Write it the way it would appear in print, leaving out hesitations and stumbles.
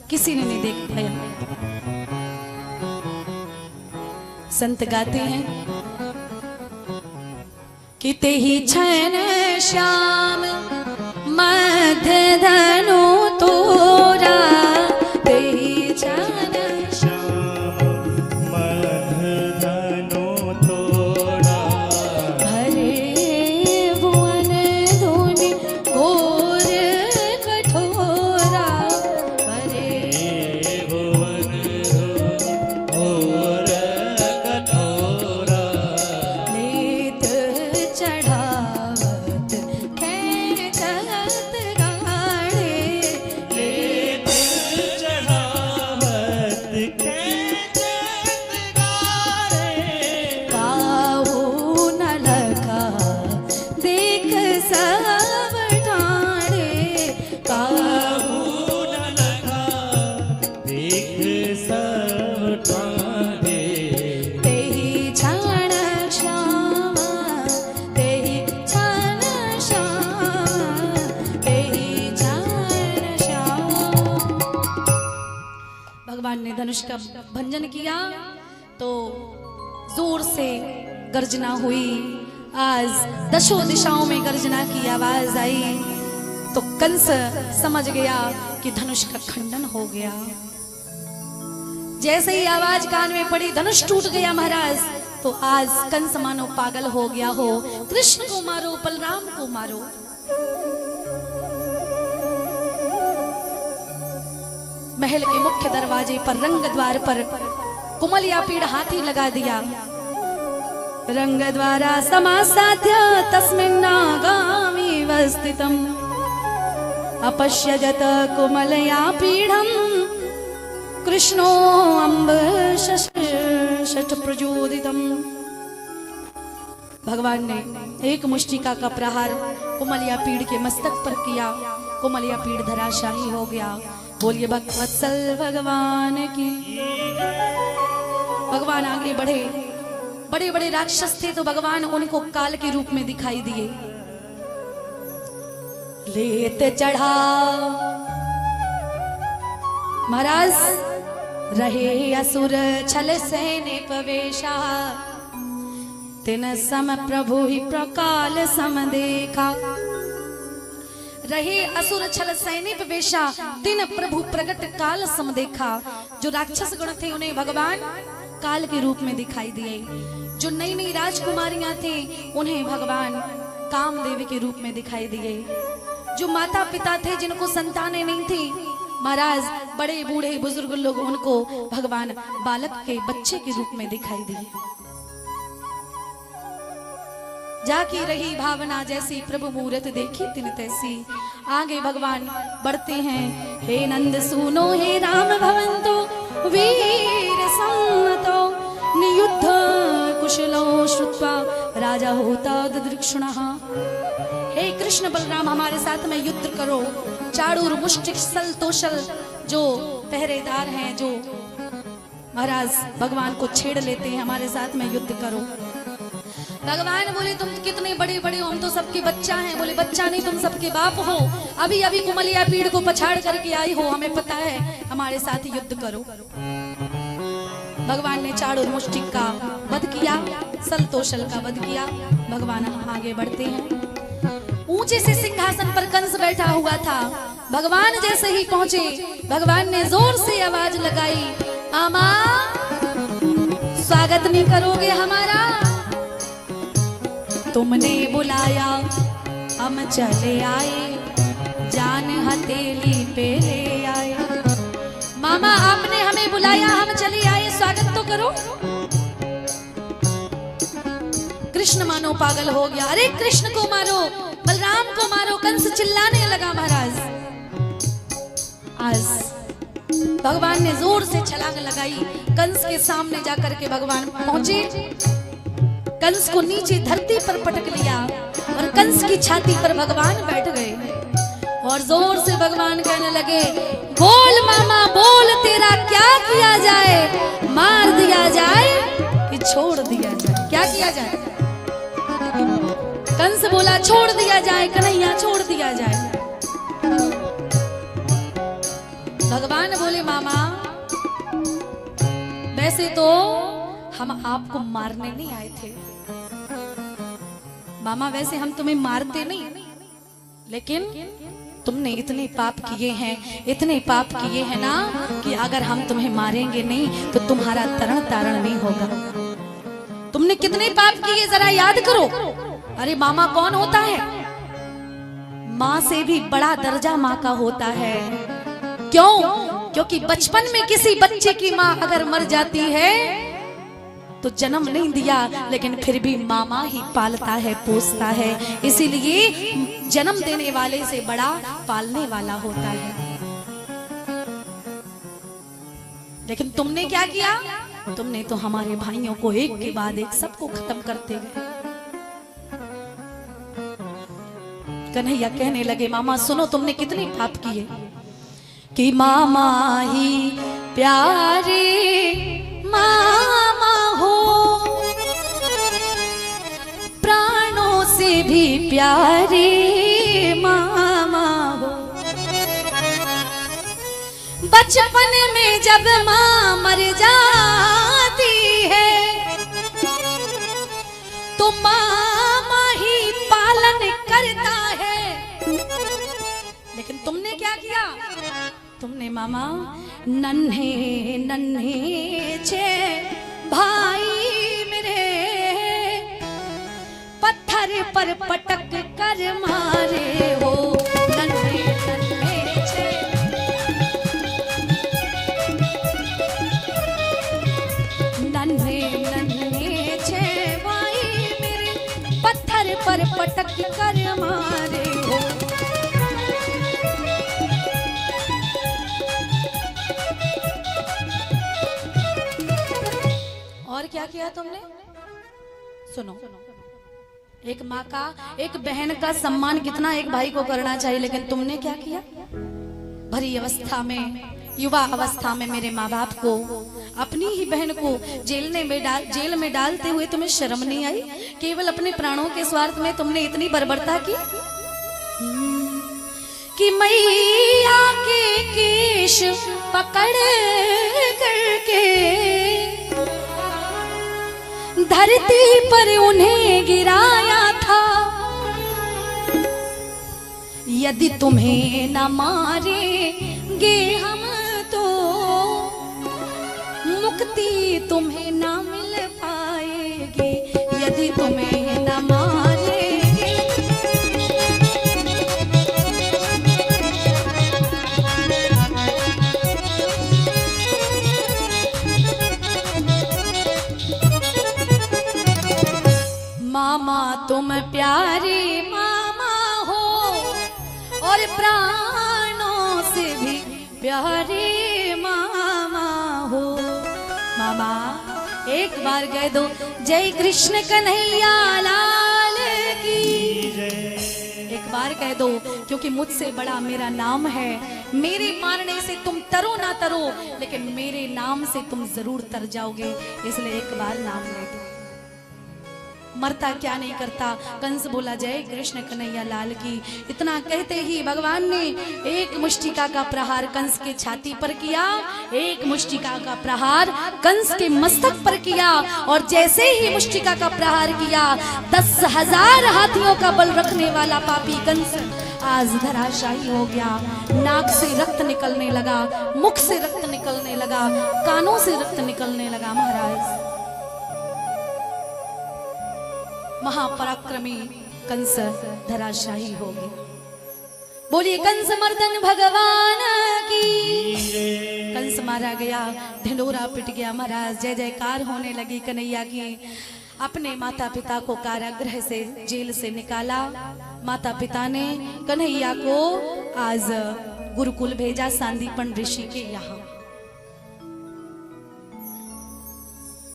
किसी ने नहीं देख पाया। संत गाते हैं कि तेहि छन श्याम मध्य धनु तोरा, तेहि छन श्याम मध्य धनु तोरा, भरे भुवन धुनि घोर कठोरा, भरे भुवन घोर कठोरा, लेत चढ़ावत खेचत गाड़े, लेत चढ़ावत खेचत गाड़े, काहू न लखा देख सब ठाणे, काहू न लगा देख सब ठाणे, तेहि छण श्याम, तेहि छण श्याम, तेहि छण श्याम। भगवान ने धनुष का भंजन किया तो जोर से गर्जना हुई। आज दशों दिशाओं में गर्जना की आवाज आई तो कंस समझ गया कि धनुष का खंडन हो गया। जैसे ही आवाज कान में पड़ी धनुष टूट गया महाराज, तो आज कंस मानो पागल हो गया हो। कृष्ण को मारो, बलराम को मारो। महल के मुख्य दरवाजे पर रंग द्वार पर कुमलिया पीड़ हाथी लगा दिया। रंग द्वारा समासाध्य तस्मिन्नागामी वस्थितम्, अपश्यजत कुमलया पीढ़म कृष्णो अम्ब शठ प्रचोदितम्। भगवान ने एक मुष्टिका का प्रहार कुमलिया पीड़ के मस्तक पर किया। कुमलिया पीड़ धराशाही हो गया। बोलिए भक्तवत्सल भगवान की। भगवान आगे बढ़े। बड़े बड़े राक्षस थे तो भगवान उनको काल के रूप में दिखाई दिए। लेत चढ़ा महाराज रहे असुर छल सैने पवेशा, तिन सम प्रभु ही प्रकाल सम देखा। रहे असुर छल सैनिक वेशा, दिन प्रभु प्रगट काल सम देखा। जो राक्षस गण थे उन्हें भगवान काल के रूप में दिखाई दिए। जो नई नई राजकुमारियां थे उन्हें भगवान कामदेव के रूप में दिखाई दिए। जो माता पिता थे जिनको संतानें नहीं थी महाराज, बड़े बूढ़े बुजुर्ग लोग उनको भगवान बालक के बच्चे के रूप में दिखाई दिए। जाकी रही भावना जैसी प्रभु मूरत देखी तिन तैसी। आगे भगवान बढ़ते हैं। हे नंद सुनो हे राम भवंतो वीर सम्मतो, नियुद्ध कुशलो श्रुत्वा राजा होता ददृक्षुणः। हे कृष्ण बलराम हमारे साथ में युद्ध करो। चाड़ूर मुष्टिक सल तोशल जो पहरेदार हैं, जो महाराज भगवान को छेड़ लेते हैं, हमारे साथ में युद्ध करो। भगवान बोले तुम कितने बड़े बड़े हो, हम तो सबके बच्चा हैं। बोले बच्चा नहीं, तुम सबके बाप हो। अभी अभी कुमलिया पीड़ को पछाड़ करके आई हो, हमें पता है, हमारे साथ युद्ध करो। भगवान ने चाड़ूर मुष्टिक का वध किया, सल तोशल का वध किया। भगवान आगे बढ़ते हैं। ऊंचे से सिंहासन पर कंस बैठा हुआ था। भगवान जैसे ही पहुंचे भगवान ने जोर से आवाज लगाई, आमा स्वागत नहीं करोगे हमारा? तुमने बुलाया हम चले आए, जान हथेली पे ले आए। मामा आपने हमें बुलाया, हम चले आए, स्वागत तो करो। कृष्ण मानो पागल हो गया। अरे कृष्ण को मारो, बलराम को मारो। कंस चिल्लाने लगा महाराज। आज भगवान ने जोर से छलांग लगाई। कंस के सामने जाकर के भगवान पहुंचे। कंस को नीचे धरती पर पटक लिया और कंस की छाती पर भगवान बैठ गए और जोर से भगवान कहने लगे, बोल मामा बोल, तेरा क्या किया जाए? मार दिया जाए कि छोड़ दिया जाए? क्या किया जाए? कंस बोला छोड़ दिया जाए, कन्हैया छोड़ दिया जाए। भगवान बोले मामा वैसे तो हम आपको मारने नहीं आए थे मामा, वैसे हम तुम्हें मारते नहीं, लेकिन तुमने इतने पाप किए हैं, इतने पाप किए हैं ना कि अगर हम तुम्हें मारेंगे नहीं तो तुम्हारा तरण तारण नहीं होगा। तुमने कितने पाप किए जरा याद करो। अरे मामा कौन होता है? माँ से भी बड़ा दर्जा माँ का होता है। क्यों? क्योंकि बचपन में किसी बच्चे की माँ अगर मर जाती है तो जन्म नहीं दिया, लेकिन फिर भी मामा ही पालता है, पोसता है। इसीलिए जन्म देने वाले से बड़ा पालने वाला होता है। लेकिन तुमने क्या किया? तुमने तो हमारे भाइयों को एक के बाद एक सबको खत्म करते गए। कन्हैया कहने लगे मामा सुनो, तुमने कितने पाप किए कि मामा ही प्यारे मामा हो, प्राणों से भी प्यारे मामा हो। बचपन में जब माँ मर जाती है तो मामा ही पालन करता है। लेकिन तुमने क्या किया? तुमने मामा नन्हे नन्हे छे भाई मेरे पत्थर पर पटक कर मारे हो। नन्हे नन्हे छे नन्हे नन्हे छे भाई मेरे पत्थर पर पटक कर मारे हो। और क्या किया तुमने? सुनो, एक माँ का, एक बहन का सम्मान कितना एक भाई को करना चाहिए, लेकिन तुमने क्या किया? भरी अवस्था में, युवा अवस्था में मेरे माँ बाप को, अपनी ही बहन को जेल में डालते हुए तुम्हें शर्म नहीं आई? केवल अपने प्राणों के स्वार्थ में तुमने इतनी बर्बरता की कि मैया के केश पकड़ करके धरती पर उन्हें गिराया था। यदि तुम्हें न मारेंगे हम तो मुक्ति तुम्हें न मिल पाएगी। यदि तुम्हें न मारेंगे मामा तुम प्यारे मामा हो और प्राणों से भी प्यारे मामा हो। मामा एक बार कह दो जय कृष्ण कन्हैया लाल की। एक बार कह दो, क्योंकि मुझसे बड़ा मेरा नाम है। मेरे मारने से तुम तरो ना तरो, लेकिन मेरे नाम से तुम जरूर तर जाओगे, इसलिए एक बार नाम ले दो। मरता क्या नहीं करता। कंस बोला जय कृष्ण कन्हैया लाल की। इतना कहते ही भगवान ने एक मुष्टिका का प्रहार कंस के छाती पर किया, एक मुष्टिका का प्रहार कंस के मस्तक पर किया। और जैसे ही मुष्टिका का प्रहार किया, 10,000 हाथियों का बल रखने वाला पापी कंस आज धराशायी हो गया। नाक से रक्त निकलने लगा, मुख से रक्त निकलने लगा, कानों से रक्त निकलने लगा। महाराज महापराक्रमी कंस धराशायी हो गया। बोलिए कंस मर्दन भगवान की। कंस मारा गया, ढिंडोरा पिट गया। महाराज जय जयकार होने लगी कन्हैया की। अपने माता पिता को कारागृह से, जेल से निकाला। माता पिता ने कन्हैया को आज गुरुकुल भेजा, सांदीपन ऋषि के यहाँ।